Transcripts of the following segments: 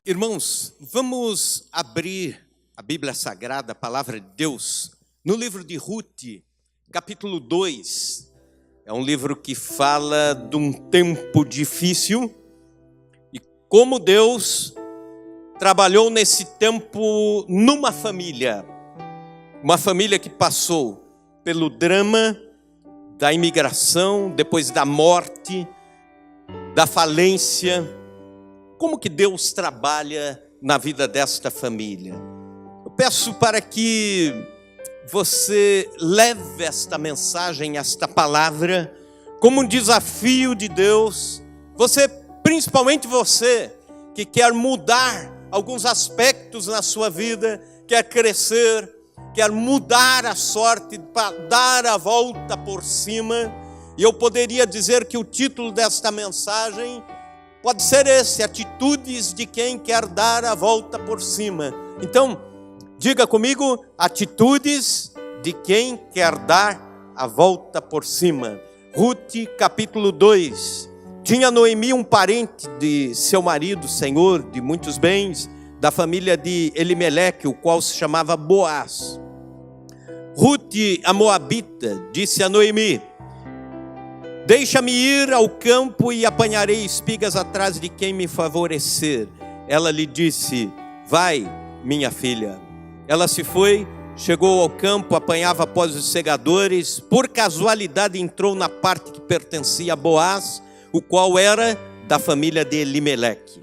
Irmãos, vamos abrir a Bíblia Sagrada, a Palavra de Deus, no livro de Ruth, capítulo 2. É um livro que fala de um tempo difícil e como Deus trabalhou nesse tempo numa família. Uma família que passou pelo drama da imigração, depois da morte, da falência. Como que Deus trabalha na vida desta família? Eu peço para que você leve esta mensagem, esta palavra, como um desafio de Deus. Principalmente você, que quer mudar alguns aspectos na sua vida, quer crescer, quer mudar a sorte, para dar a volta por cima. E eu poderia dizer que o título desta mensagem pode ser esse: atitudes de quem quer dar a volta por cima. Então, diga comigo: atitudes de quem quer dar a volta por cima. Ruth, capítulo 2. Tinha Noemi um parente de seu marido, senhor de muitos bens, da família de Elimeleque, o qual se chamava Boaz. Ruth, a moabita, disse a Noemi: deixa-me ir ao campo e apanharei espigas atrás de quem me favorecer. Ela lhe disse: vai, minha filha. Ela se foi, chegou ao campo, apanhava após os segadores. Por casualidade entrou na parte que pertencia a Boaz, o qual era da família de Elimeleque.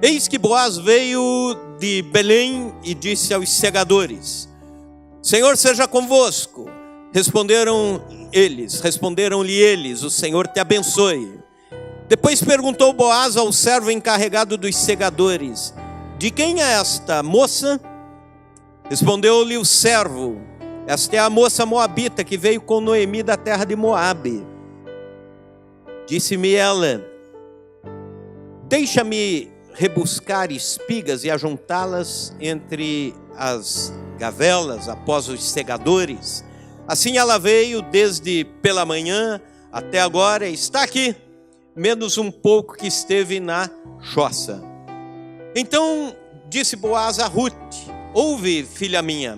Eis que Boaz veio de Belém e disse aos segadores: Senhor seja convosco. Responderam-lhe eles: o Senhor te abençoe. Depois perguntou Boaz ao servo encarregado dos segadores: de quem é esta moça? Respondeu-lhe o servo: esta é a moça moabita que veio com Noemi da terra de Moabe. Disse-me ela: deixa-me rebuscar espigas e ajuntá-las entre as gavelas após os segadores. Assim ela veio desde pela manhã até agora, está aqui, menos um pouco que esteve na choça. Então disse Boaz a Ruth: ouve, filha minha,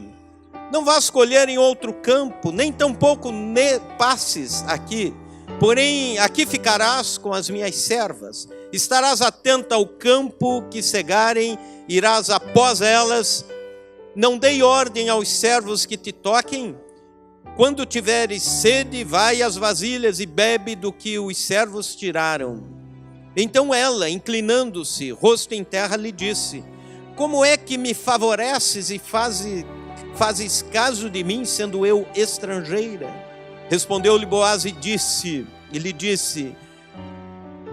não vás colher em outro campo, nem tampouco passes aqui, porém aqui ficarás com as minhas servas. Estarás atenta ao campo que cegarem, irás após elas. Não dei ordem aos servos que te toquem? Quando tiveres sede, vai às vasilhas e bebe do que os servos tiraram. Então ela, inclinando-se, rosto em terra, lhe disse: como é que me favoreces e fazes caso de mim, sendo eu estrangeira? Respondeu-lhe Boaz e lhe disse: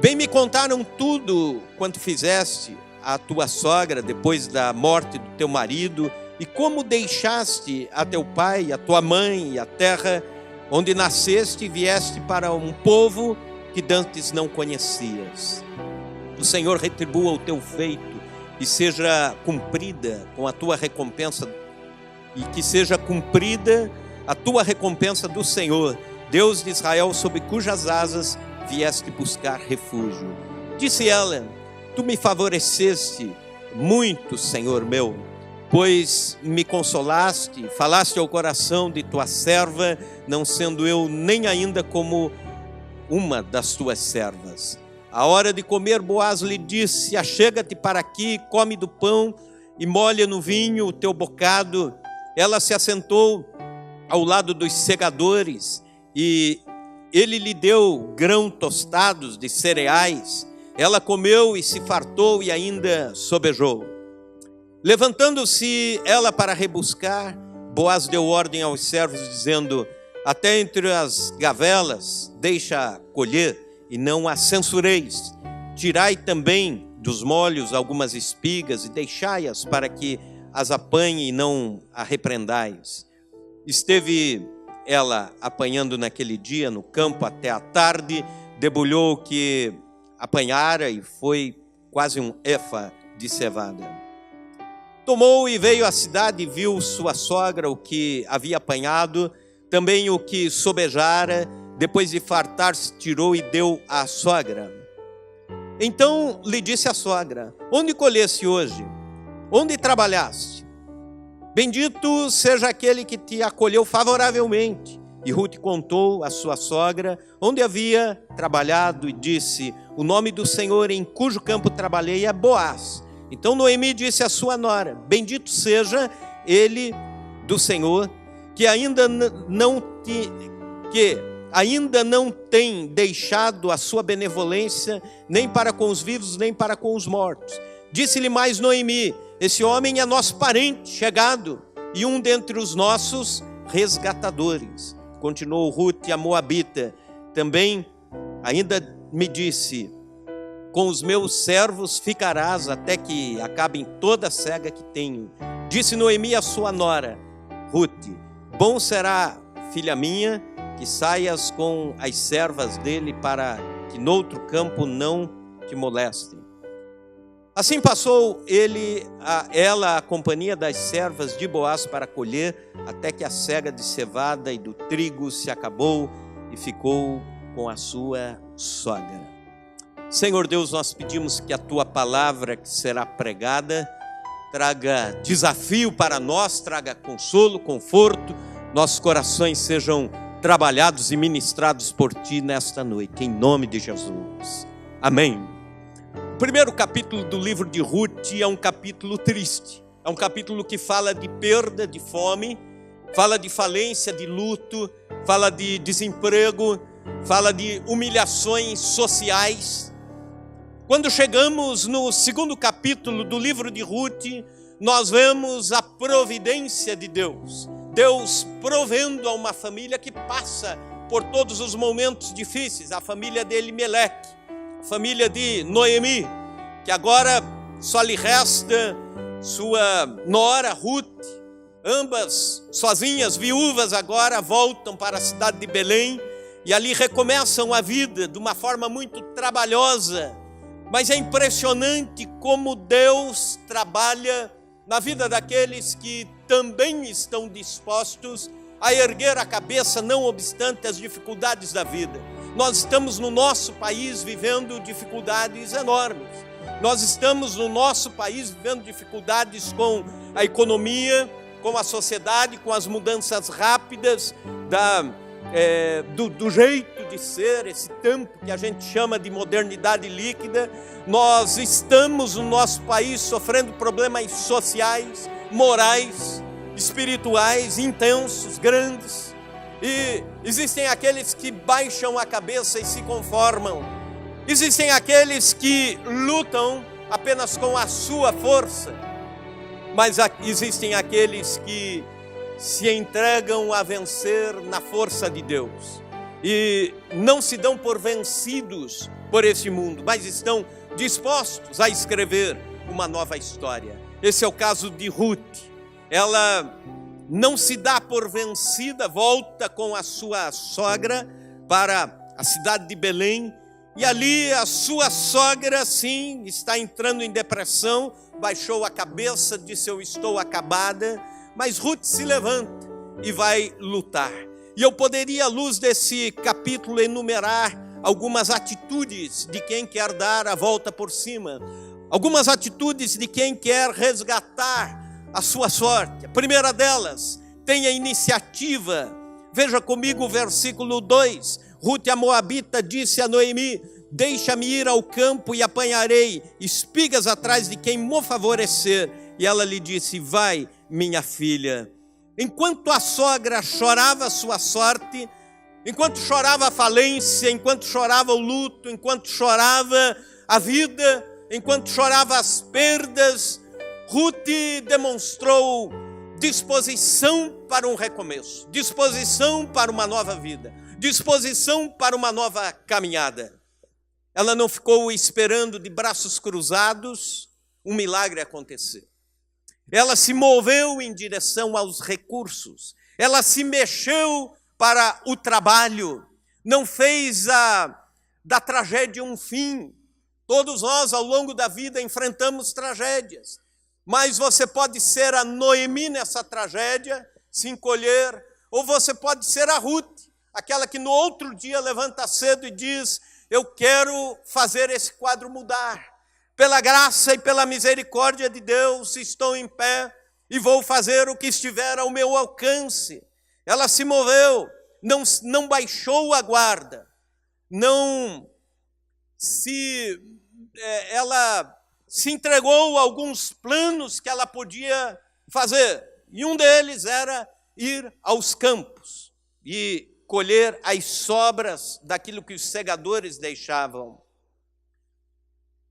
bem me contaram tudo quanto fizeste à tua sogra depois da morte do teu marido, e como deixaste a teu pai, a tua mãe e a terra onde nasceste e vieste para um povo que dantes não conhecias. O Senhor retribua o teu feito e seja cumprida com a tua recompensa, e que seja cumprida a tua recompensa do Senhor, Deus de Israel, sob cujas asas vieste buscar refúgio. Disse ela: tu me favoreceste muito, Senhor meu, pois me consolaste, falaste ao coração de tua serva, não sendo eu nem ainda como uma das tuas servas. À hora de comer, Boaz lhe disse: achega-te para aqui, come do pão e molha no vinho o teu bocado. Ela se assentou ao lado dos segadores e ele lhe deu grão tostados de cereais. Ela comeu e se fartou e ainda sobejou. Levantando-se ela para rebuscar, Boaz deu ordem aos servos, dizendo: até entre as gavelas deixa colher e não a censureis. Tirai também dos molhos algumas espigas e deixai-as para que as apanhe e não a repreendais. Esteve ela apanhando naquele dia no campo até a tarde, debulhou o que apanhara e foi quase um efa de cevada. Tomou e veio à cidade e viu sua sogra o que havia apanhado, também o que sobejara. Depois de fartar-se, tirou e deu à sogra. Então lhe disse a sogra: onde colheste hoje? Onde trabalhaste? Bendito seja aquele que te acolheu favoravelmente. E Ruth contou à sua sogra onde havia trabalhado e disse: o nome do Senhor em cujo campo trabalhei é Boaz. Então Noemi disse à sua nora: bendito seja ele do Senhor, que ainda não tem deixado a sua benevolência, nem para com os vivos, nem para com os mortos. Disse-lhe mais Noemi: esse homem é nosso parente chegado, e um dentre os nossos resgatadores. Continuou Ruth, a moabita, também ainda me disse: com os meus servos ficarás até que acabem toda a cega que tenho. Disse Noemi à sua nora: Ruth, bom será, filha minha, que saias com as servas dele, para que noutro campo não te molestem. Assim passou ela a companhia das servas de Boaz para colher, até que a cega de cevada e do trigo se acabou, e ficou com a sua sogra. Senhor Deus, nós pedimos que a tua palavra que será pregada traga desafio para nós, traga consolo, conforto, nossos corações sejam trabalhados e ministrados por ti nesta noite, em nome de Jesus. Amém. O primeiro capítulo do livro de Ruth é um capítulo triste. É um capítulo que fala de perda, de fome, fala de falência, de luto, fala de desemprego, fala de humilhações sociais. Quando chegamos no segundo capítulo do livro de Ruth, nós vemos a providência de Deus. Deus provendo a uma família que passa por todos os momentos difíceis, a família de Elimeleque, a família de Noemi, que agora só lhe resta sua nora Ruth, ambas sozinhas, viúvas, agora voltam para a cidade de Belém e ali recomeçam a vida de uma forma muito trabalhosa, mas é impressionante como Deus trabalha na vida daqueles que também estão dispostos a erguer a cabeça, não obstante as dificuldades da vida. Nós estamos no nosso país vivendo dificuldades enormes. Nós estamos no nosso país vivendo dificuldades com a economia, com a sociedade, com as mudanças rápidas do jeito de ser, esse tempo que a gente chama de modernidade líquida. Nós estamos no nosso país sofrendo problemas sociais, morais, espirituais, intensos, grandes. E existem aqueles que baixam a cabeça e se conformam. Existem aqueles que lutam apenas com a sua força. Mas existem aqueles que se entregam a vencer na força de Deus. E não se dão por vencidos por esse mundo, mas estão dispostos a escrever uma nova história. Esse é o caso de Ruth. Ela não se dá por vencida, volta com a sua sogra para a cidade de Belém, e ali a sua sogra, sim, está entrando em depressão, baixou a cabeça, disse: eu estou acabada, mas Ruth se levanta e vai lutar. E eu poderia, à luz desse capítulo, enumerar algumas atitudes de quem quer dar a volta por cima, algumas atitudes de quem quer resgatar a sua sorte. A primeira delas, tem a iniciativa. Veja comigo o versículo 2. Ruth, a moabita, disse a Noemi: deixa-me ir ao campo e apanharei espigas atrás de quem me favorecer. E ela lhe disse: vai, minha filha. Enquanto a sogra chorava a sua sorte, enquanto chorava a falência, enquanto chorava o luto, enquanto chorava a vida, enquanto chorava as perdas, Ruth demonstrou disposição para um recomeço, disposição para uma nova vida, disposição para uma nova caminhada. Ela não ficou esperando de braços cruzados um milagre acontecer. Ela se moveu em direção aos recursos, ela se mexeu para o trabalho, não fez da tragédia um fim. Todos nós, ao longo da vida, enfrentamos tragédias, mas você pode ser a Noemi nessa tragédia, se encolher, ou você pode ser a Ruth, aquela que no outro dia levanta cedo e diz: eu quero fazer esse quadro mudar. Pela graça e pela misericórdia de Deus, estou em pé e vou fazer o que estiver ao meu alcance. Ela se moveu, não baixou a guarda, ela se entregou a alguns planos que ela podia fazer. E um deles era ir aos campos e colher as sobras daquilo que os segadores deixavam.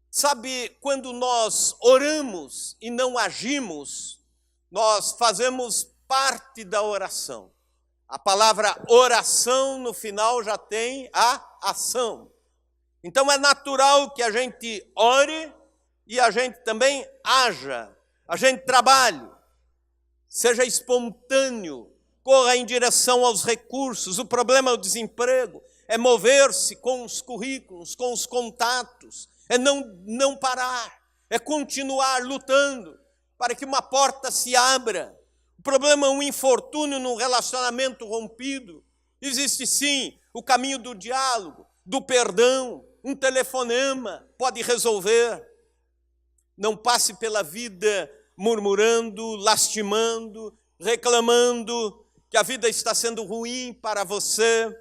Sabe, quando nós oramos e não agimos, nós fazemos parte da oração. A palavra oração no final já tem a ação. Então é natural que a gente ore e a gente também haja, a gente trabalhe, seja espontâneo, corra em direção aos recursos. O problema é o desemprego, é mover-se com os currículos, com os contatos, é não parar, é continuar lutando para que uma porta se abra. O problema é um infortúnio num relacionamento rompido. Existe sim o caminho do diálogo, do perdão, um telefonema pode resolver. Não passe pela vida murmurando, lastimando, reclamando que a vida está sendo ruim para você.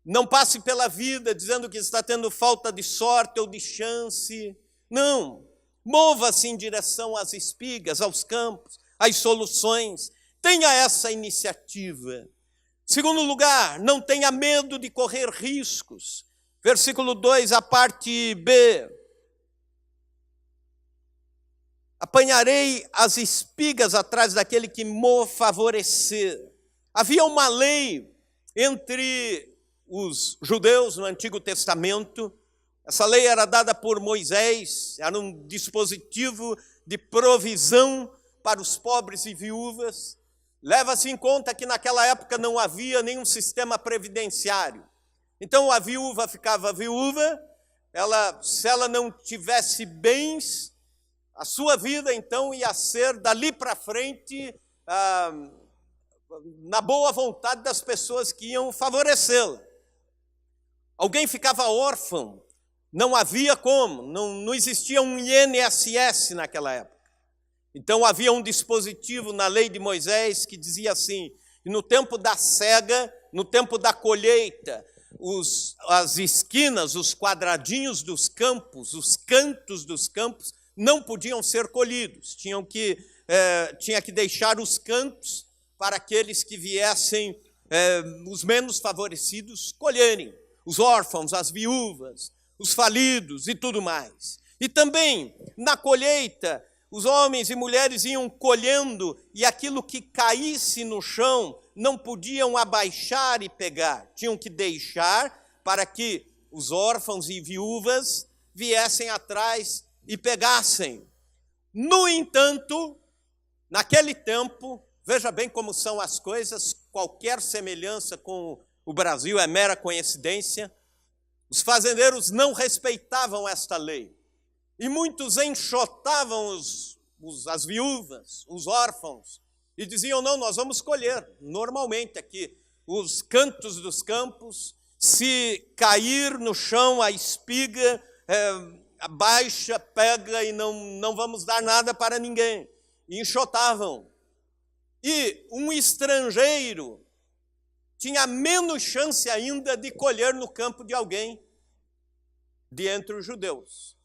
Não passe pela vida dizendo que está tendo falta de sorte ou de chance. Não. Mova-se em direção às espigas, aos campos, às soluções. Tenha essa iniciativa. Segundo lugar, não tenha medo de correr riscos. Versículo 2, a parte B. Apanharei as espigas atrás daquele que me favorecer. Havia uma lei entre os judeus no Antigo Testamento. Essa lei era dada por Moisés, era um dispositivo de provisão para os pobres e viúvas. Leva-se em conta que naquela época não havia nenhum sistema previdenciário. Então a viúva ficava viúva, se ela não tivesse bens, a sua vida então ia ser dali para frente na boa vontade das pessoas que iam favorecê-la. Alguém ficava órfão, não havia como, não existia um INSS naquela época. Então havia um dispositivo na lei de Moisés que dizia assim: que no tempo da cega, no tempo da colheita, as esquinas, os quadradinhos dos campos, os cantos dos campos não podiam ser colhidos. Tinha que deixar os cantos para aqueles que viessem, os menos favorecidos, colherem. Os órfãos, as viúvas, os falidos e tudo mais. E também, na colheita, os homens e mulheres iam colhendo e aquilo que caísse no chão não podiam abaixar e pegar. Tinham que deixar para que os órfãos e viúvas viessem atrás e pegassem. No entanto, naquele tempo, veja bem como são as coisas, qualquer semelhança com o Brasil é mera coincidência. Os fazendeiros não respeitavam esta lei. E muitos enxotavam as viúvas, os órfãos, e diziam: não, nós vamos colher. Normalmente aqui, os cantos dos campos, se cair no chão a espiga, abaixa, pega e não vamos dar nada para ninguém. E enxotavam. E um estrangeiro tinha menos chance ainda de colher no campo de alguém de entre os judeus.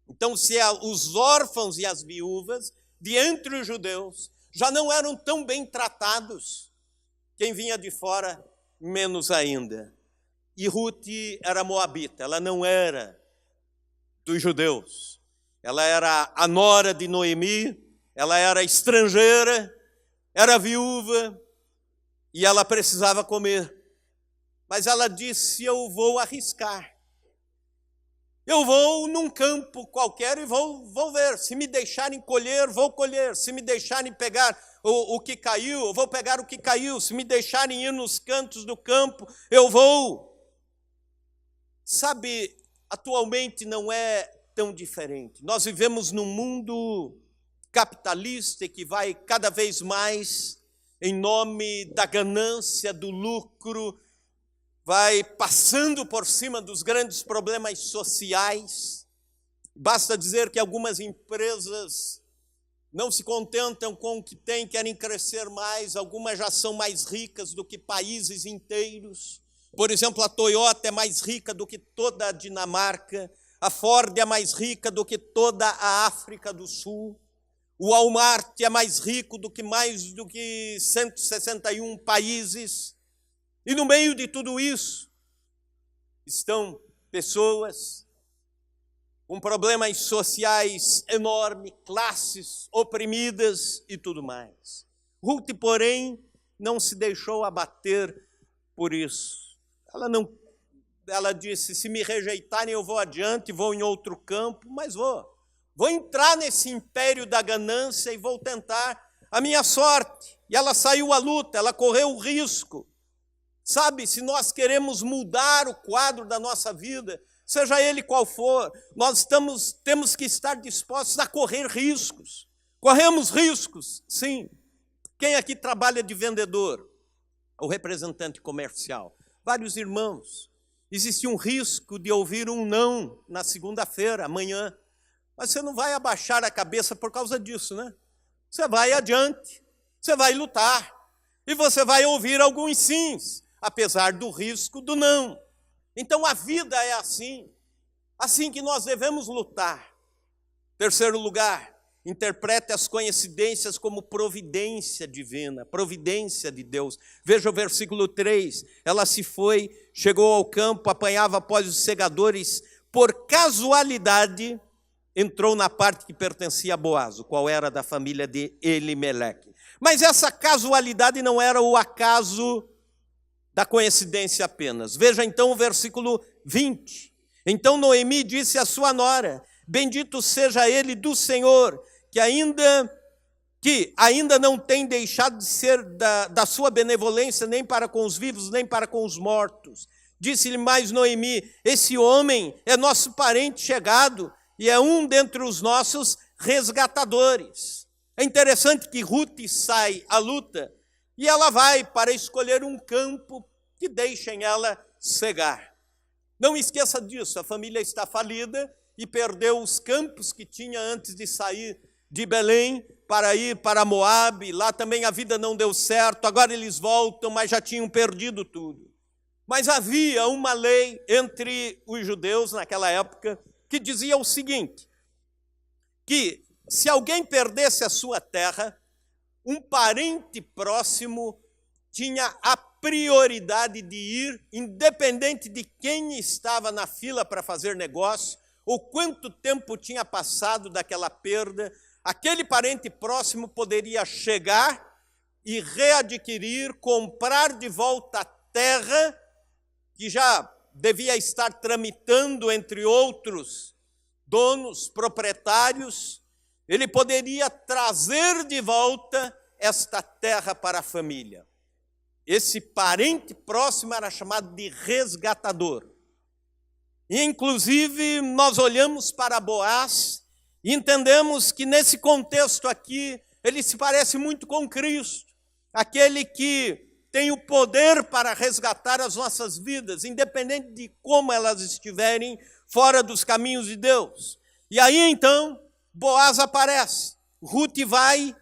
Então, se os órfãos e as viúvas de entre os judeus já não eram tão bem tratados, quem vinha de fora, menos ainda. E Ruth era moabita, ela não era dos judeus. Ela era a nora de Noemi, ela era estrangeira, era viúva, e ela precisava comer. Mas ela disse: eu vou arriscar. Eu vou num campo qualquer e vou ver. Se me deixarem colher, vou colher. Se me deixarem pegar o que caiu, eu vou pegar o que caiu. Se me deixarem ir nos cantos do campo, eu vou. Sabe, atualmente não é tão diferente. Nós vivemos num mundo capitalista que vai cada vez mais em nome da ganância, do lucro, vai passando por cima dos grandes problemas sociais. Basta dizer que algumas empresas não se contentam com o que têm, querem crescer mais. Algumas já são mais ricas do que países inteiros. Por exemplo, a Toyota é mais rica do que toda a Dinamarca. A Ford é mais rica do que toda a África do Sul. O Walmart é mais rico do que mais do que 161 países. E no meio de tudo isso estão pessoas com problemas sociais enormes, classes oprimidas e tudo mais. Ruth, porém, não se deixou abater por isso. Ela disse, se me rejeitarem eu vou adiante, vou em outro campo, mas vou entrar nesse império da ganância e vou tentar a minha sorte. E ela saiu à luta, ela correu o risco. Sabe, se nós queremos mudar o quadro da nossa vida, seja ele qual for, nós temos que estar dispostos a correr riscos. Corremos riscos, sim. Quem aqui trabalha de vendedor? O representante comercial. Vários irmãos. Existe um risco de ouvir um não na segunda-feira, amanhã. Mas você não vai abaixar a cabeça por causa disso, né? Você vai adiante, você vai lutar. E você vai ouvir alguns sims, apesar do risco do não. Então a vida é assim que nós devemos lutar. Terceiro lugar, interprete as coincidências como providência divina, providência de Deus. Veja o versículo 3, ela se foi, chegou ao campo, apanhava após os segadores, por casualidade, entrou na parte que pertencia a Boaz, o qual era da família de Elimeleque. Mas essa casualidade não era o acaso da coincidência apenas. Veja então o versículo 20. Então Noemi disse à sua nora, bendito seja ele do Senhor, que ainda não tem deixado de ser da sua benevolência, nem para com os vivos, nem para com os mortos. Disse-lhe mais Noemi, esse homem é nosso parente chegado, e é um dentre os nossos resgatadores. É interessante que Ruth sai à luta e ela vai para escolher um campo que deixem ela cegar. Não esqueça disso, a família está falida e perdeu os campos que tinha antes de sair de Belém para ir para Moabe. Lá também a vida não deu certo, agora eles voltam, mas já tinham perdido tudo. Mas havia uma lei entre os judeus naquela época que dizia o seguinte, que se alguém perdesse a sua terra, um parente próximo tinha a prioridade de ir, independente de quem estava na fila para fazer negócio, ou quanto tempo tinha passado daquela perda, aquele parente próximo poderia chegar e readquirir, comprar de volta a terra, que já devia estar tramitando entre outros donos, proprietários. Ele poderia trazer de volta esta terra para a família. Esse parente próximo era chamado de resgatador. E, inclusive, nós olhamos para Boaz e entendemos que, nesse contexto aqui, ele se parece muito com Cristo, aquele que tem o poder para resgatar as nossas vidas, independente de como elas estiverem fora dos caminhos de Deus. E aí, então, Boaz aparece, Ruth vai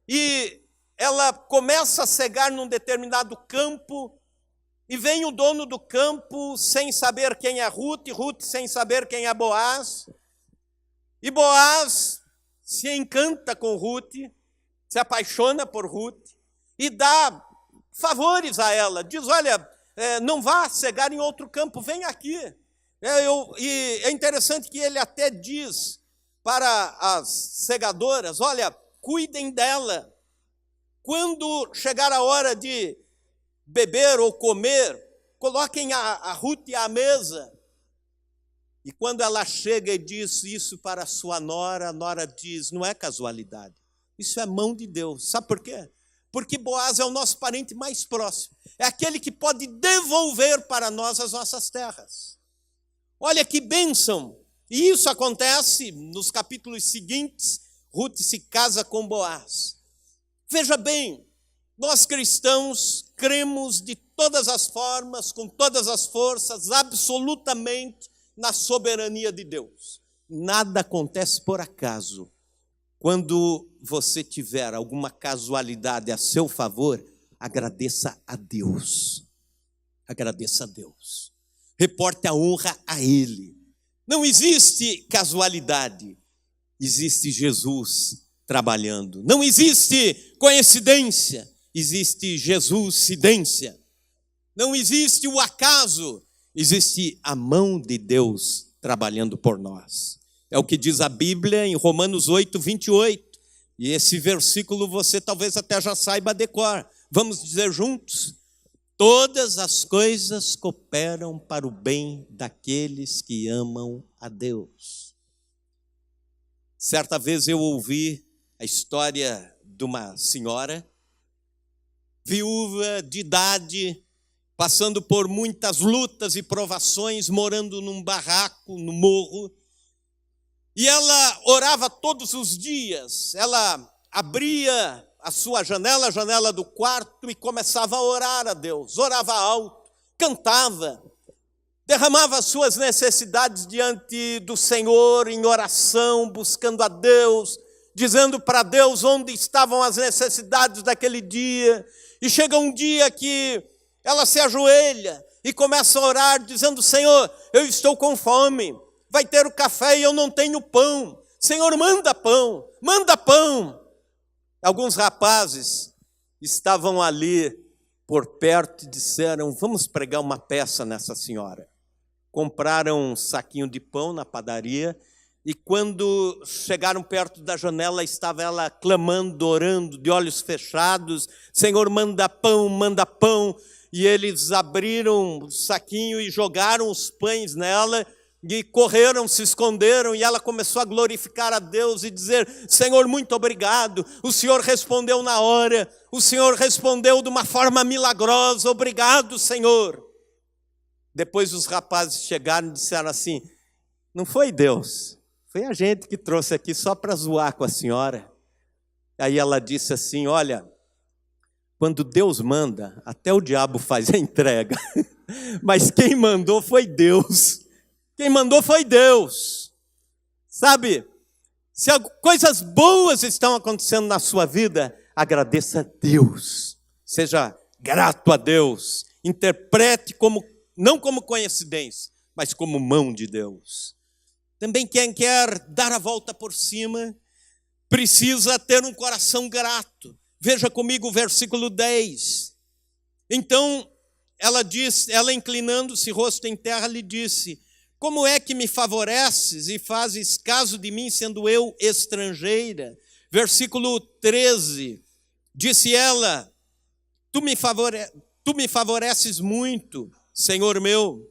e ela começa a cegar num determinado campo e vem o dono do campo sem saber quem é Ruth, Ruth sem saber quem é Boaz. E Boaz se encanta com Ruth, se apaixona por Ruth e dá favores a ela. Diz, olha, não vá cegar em outro campo, vem aqui. E é interessante que ele até diz para as segadoras, olha, cuidem dela. Quando chegar a hora de beber ou comer, coloquem a Ruth à mesa. E quando ela chega e diz isso para sua nora, a nora diz, não é casualidade, isso é mão de Deus. Sabe por quê? Porque Boaz é o nosso parente mais próximo. É aquele que pode devolver para nós as nossas terras. Olha que bênção! E isso acontece nos capítulos seguintes, Ruth se casa com Boaz. Veja bem, Nós cristãos cremos de todas as formas, com todas as forças, absolutamente na soberania de Deus. Nada acontece por acaso. Quando você tiver alguma casualidade a seu favor, agradeça a Deus. Agradeça a Deus. Reporte a honra a Ele. Não existe casualidade. Existe Jesus trabalhando. Não existe coincidência. Existe Jesus-cidência. Não existe o acaso. Existe a mão de Deus trabalhando por nós. É o que diz a Bíblia em Romanos 8, 28. E esse versículo você talvez até já saiba de cor. Vamos dizer juntos? Todas as coisas cooperam para o bem daqueles que amam a Deus. Certa vez eu ouvi a história de uma senhora, viúva de idade, passando por muitas lutas e provações, morando num barraco, no morro. E ela orava todos os dias, ela abria a sua janela, a janela do quarto, e começava a orar a Deus. Orava alto, cantava, derramava as suas necessidades diante do Senhor em oração, buscando a Deus, dizendo para Deus onde estavam as necessidades daquele dia. E chega um dia que ela se ajoelha e começa a orar, dizendo: Senhor, eu estou com fome, vai ter o café e eu não tenho pão. Senhor, manda pão, manda pão. Alguns rapazes estavam ali por perto e disseram: vamos pregar uma peça nessa senhora. Compraram um saquinho de pão na padaria e quando chegaram perto da janela estava ela clamando, orando, de olhos fechados: Senhor, manda pão, manda pão. E eles abriram o saquinho e jogaram os pães nela, e correram, se esconderam, e ela começou a glorificar a Deus e dizer: Senhor, muito obrigado, o Senhor respondeu na hora, o Senhor respondeu de uma forma milagrosa, obrigado, Senhor. Depois os rapazes chegaram e disseram assim: não foi Deus, foi a gente que trouxe aqui só para zoar com a senhora. Aí ela disse assim: olha, quando Deus manda, até o diabo faz a entrega, mas quem mandou foi Deus. Quem mandou foi Deus. Sabe, se coisas boas estão acontecendo na sua vida, agradeça a Deus. Seja grato a Deus. Interprete não como coincidência, mas como mão de Deus. Também quem quer dar a volta por cima, precisa ter um coração grato. Veja comigo o versículo 10. Então, ela inclinando-se, rosto em terra, lhe disse: como é que me favoreces e fazes caso de mim, sendo eu estrangeira? Versículo 13, disse ela: tu me favoreces muito, Senhor meu,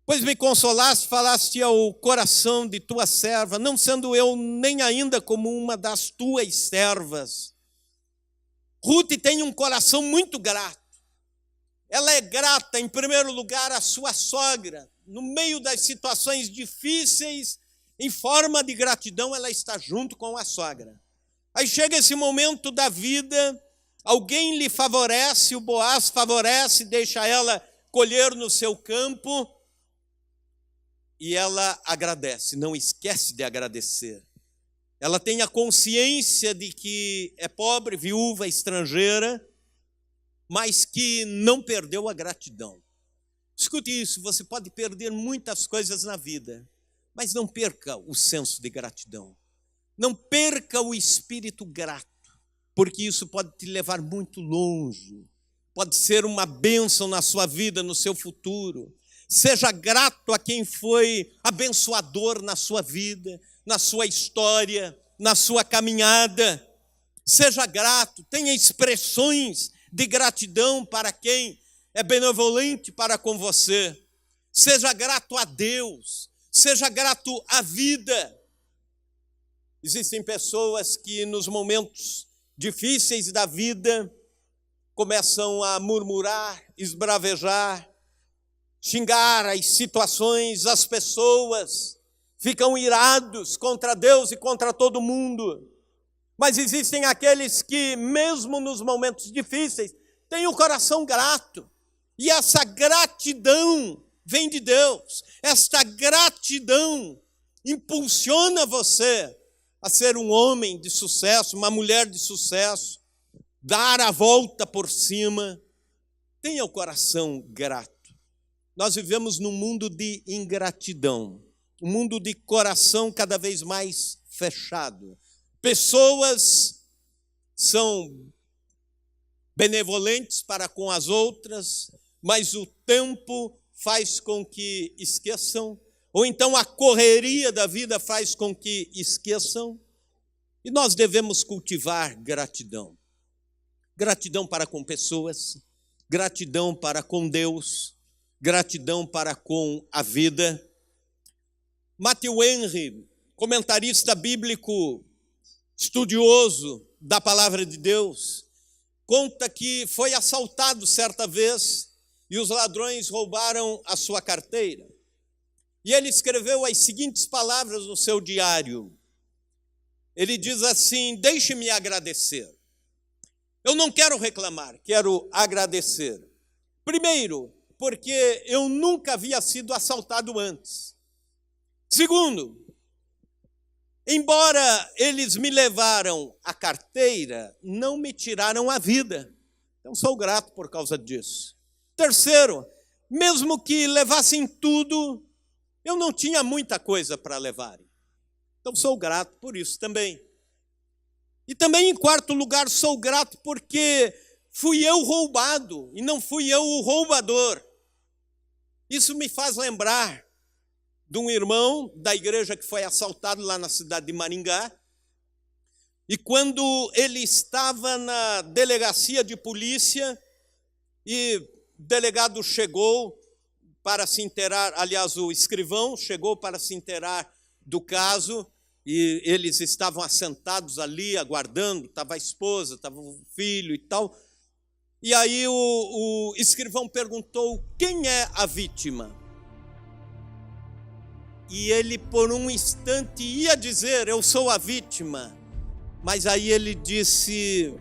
pois me consolaste, falaste ao coração de tua serva, não sendo eu nem ainda como uma das tuas servas. Ruth tem um coração muito grato. Ela é grata, em primeiro lugar, à sua sogra. No meio das situações difíceis, em forma de gratidão, ela está junto com a sogra. Aí chega esse momento da vida, alguém lhe favorece, o Boaz favorece, deixa ela colher no seu campo, e ela agradece, não esquece de agradecer. Ela tem a consciência de que é pobre, viúva, estrangeira, mas que não perdeu a gratidão. Escute isso, você pode perder muitas coisas na vida, mas não perca o senso de gratidão. Não perca o espírito grato, porque isso pode te levar muito longe. Pode ser uma bênção na sua vida, no seu futuro. Seja grato a quem foi abençoador na sua vida, na sua história, na sua caminhada. Seja grato, tenha expressões de gratidão para quem é benevolente para com você. Seja grato a Deus, seja grato à vida. Existem pessoas que nos momentos difíceis da vida começam a murmurar, esbravejar, xingar as situações, as pessoas, ficam irados contra Deus e contra todo mundo. Mas existem aqueles que, mesmo nos momentos difíceis, têm o coração grato. E essa gratidão vem de Deus. Esta gratidão impulsiona você a ser um homem de sucesso, uma mulher de sucesso, dar a volta por cima. Tenha o coração grato. Nós vivemos num mundo de ingratidão, um mundo de coração cada vez mais fechado. Pessoas são benevolentes para com as outras, mas o tempo faz com que esqueçam, ou então a correria da vida faz com que esqueçam, e nós devemos cultivar gratidão. Gratidão para com pessoas, gratidão para com Deus, gratidão para com a vida. Matthew Henry, comentarista bíblico, estudioso da palavra de Deus, conta que foi assaltado certa vez e os ladrões roubaram a sua carteira. E ele escreveu as seguintes palavras no seu diário. Ele diz assim: deixe-me agradecer. Eu não quero reclamar, quero agradecer. Primeiro, porque eu nunca havia sido assaltado antes. Segundo, embora eles me levaram a carteira, não me tiraram a vida. Então sou grato por causa disso. Terceiro, mesmo que levassem tudo, eu não tinha muita coisa para levarem. Então sou grato por isso também. E também, em quarto lugar, sou grato porque fui eu roubado e não fui eu o roubador. Isso me faz lembrar de um irmão da igreja que foi assaltado lá na cidade de Maringá. E quando ele estava na delegacia de polícia, e o delegado chegou para se inteirar, aliás, o escrivão chegou para se inteirar do caso, e eles estavam assentados ali, aguardando, estava a esposa, estava o filho e tal. E aí o escrivão perguntou: quem é a vítima? E ele, por um instante, ia dizer: eu sou a vítima. Mas aí ele disse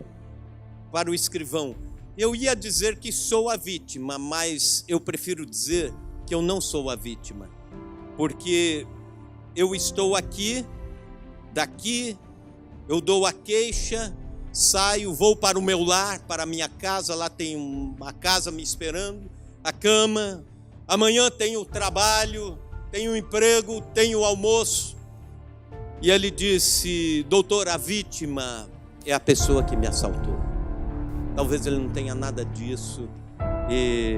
para o escrivão: eu ia dizer que sou a vítima, mas eu prefiro dizer que eu não sou a vítima. Porque eu estou aqui, daqui, eu dou a queixa, saio, vou para o meu lar, para a minha casa, lá tem uma casa me esperando, a cama, amanhã tenho trabalho, tenho emprego, tenho almoço. E ele disse: doutor, a vítima é a pessoa que me assaltou. Talvez ele não tenha nada disso, e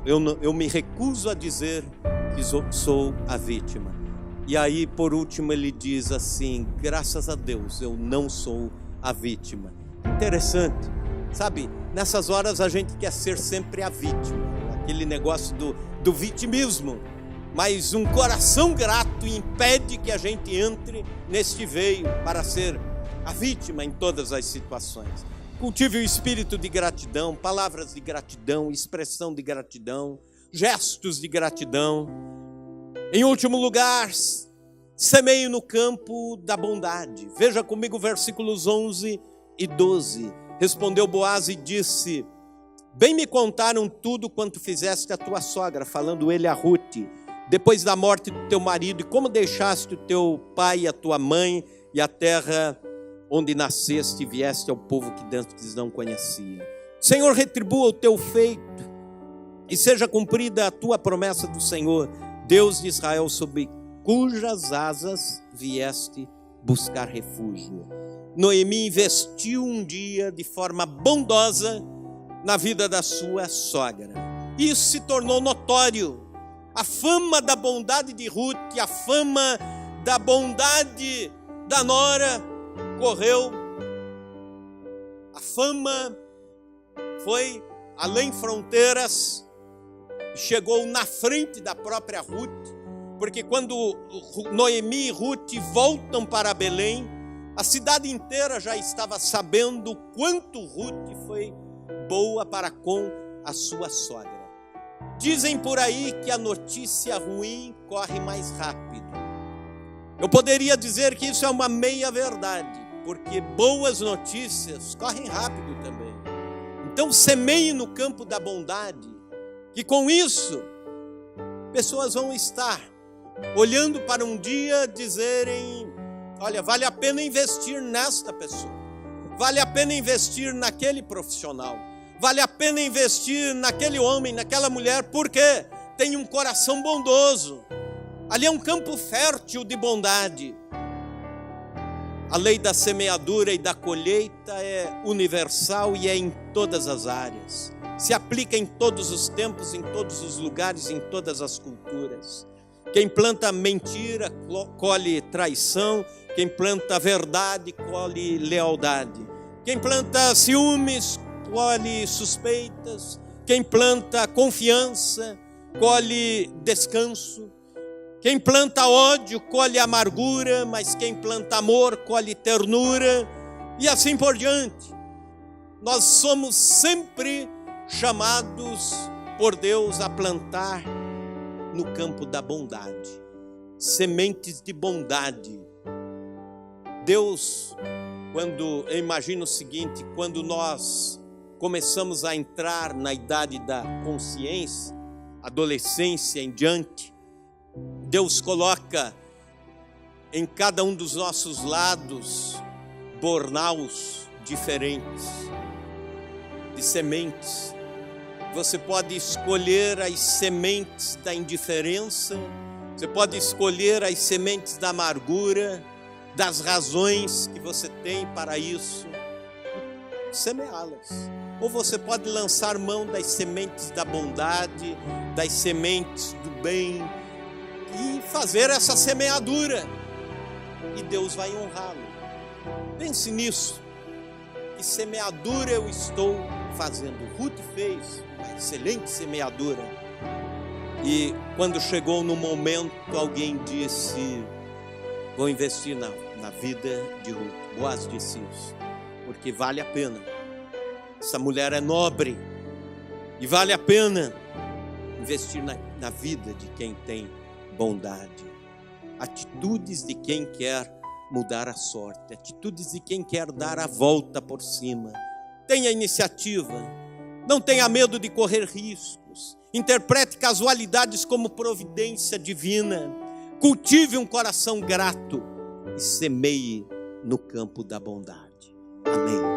eu me recuso a dizer que sou a vítima. E aí, por último, ele diz assim: graças a Deus, eu não sou a vítima. Interessante, sabe? Nessas horas a gente quer ser sempre a vítima, aquele negócio do vitimismo. Mas um coração grato impede que a gente entre neste veio para ser a vítima em todas as situações. Cultive o espírito de gratidão, palavras de gratidão, expressão de gratidão, gestos de gratidão. Em último lugar, semeie no campo da bondade. Veja comigo versículos 11 e 12. Respondeu Boaz e disse: bem me contaram tudo quanto fizeste a tua sogra, falando ele a Ruth, depois da morte do teu marido, e como deixaste o teu pai e a tua mãe e a terra onde nasceste e vieste ao povo que dantes não conhecia. Senhor, retribua o teu feito e seja cumprida a tua promessa do Senhor, Deus de Israel, sob cujas asas vieste buscar refúgio. Noemi investiu um dia de forma bondosa na vida da sua sogra. Isso se tornou notório. A fama da bondade de Ruth, a fama da bondade da nora correu. A fama foi além fronteiras, chegou na frente da própria Ruth, porque quando Noemi e Ruth voltam para Belém, a cidade inteira já estava sabendo o quanto Ruth foi boa para com a sua sogra. Dizem por aí que a notícia ruim corre mais rápido. Eu poderia dizer que isso é uma meia-verdade, porque boas notícias correm rápido também. Então semeie no campo da bondade, que com isso pessoas vão estar olhando para um dia dizerem: olha, vale a pena investir nesta pessoa, vale a pena investir naquele profissional, vale a pena investir naquele homem, naquela mulher, porque tem um coração bondoso. Ali é um campo fértil de bondade. A lei da semeadura e da colheita é universal e é em todas as áreas. Se aplica em todos os tempos, em todos os lugares, em todas as culturas. Quem planta mentira, colhe traição. Quem planta verdade, colhe lealdade. Quem planta ciúmes, colhe suspeitas. Quem planta confiança, colhe descanso. Quem planta ódio, colhe amargura, mas quem planta amor, colhe ternura, e assim por diante. Nós somos sempre chamados por Deus a plantar no campo da bondade, sementes de bondade. Deus, eu imagino o seguinte: quando nós começamos a entrar na idade da consciência, adolescência em diante, Deus coloca em cada um dos nossos lados bornaus diferentes de sementes. Você pode escolher as sementes da indiferença, você pode escolher as sementes da amargura, das razões que você tem para isso, semeá-las. Ou você pode lançar mão das sementes da bondade, das sementes do bem, e fazer essa semeadura, e Deus vai honrá-lo. Pense nisso, que semeadura eu estou fazendo. Ruth fez uma excelente semeadura, e quando chegou no momento, alguém disse: vou investir na vida de Ruth. Boaz disse isso, porque vale a pena. Essa mulher é nobre, e vale a pena investir na vida de quem tem bondade. Atitudes de quem quer mudar a sorte, atitudes de quem quer dar a volta por cima. Tenha iniciativa, não tenha medo de correr riscos, interprete casualidades como providência divina, cultive um coração grato e semeie no campo da bondade. Amém.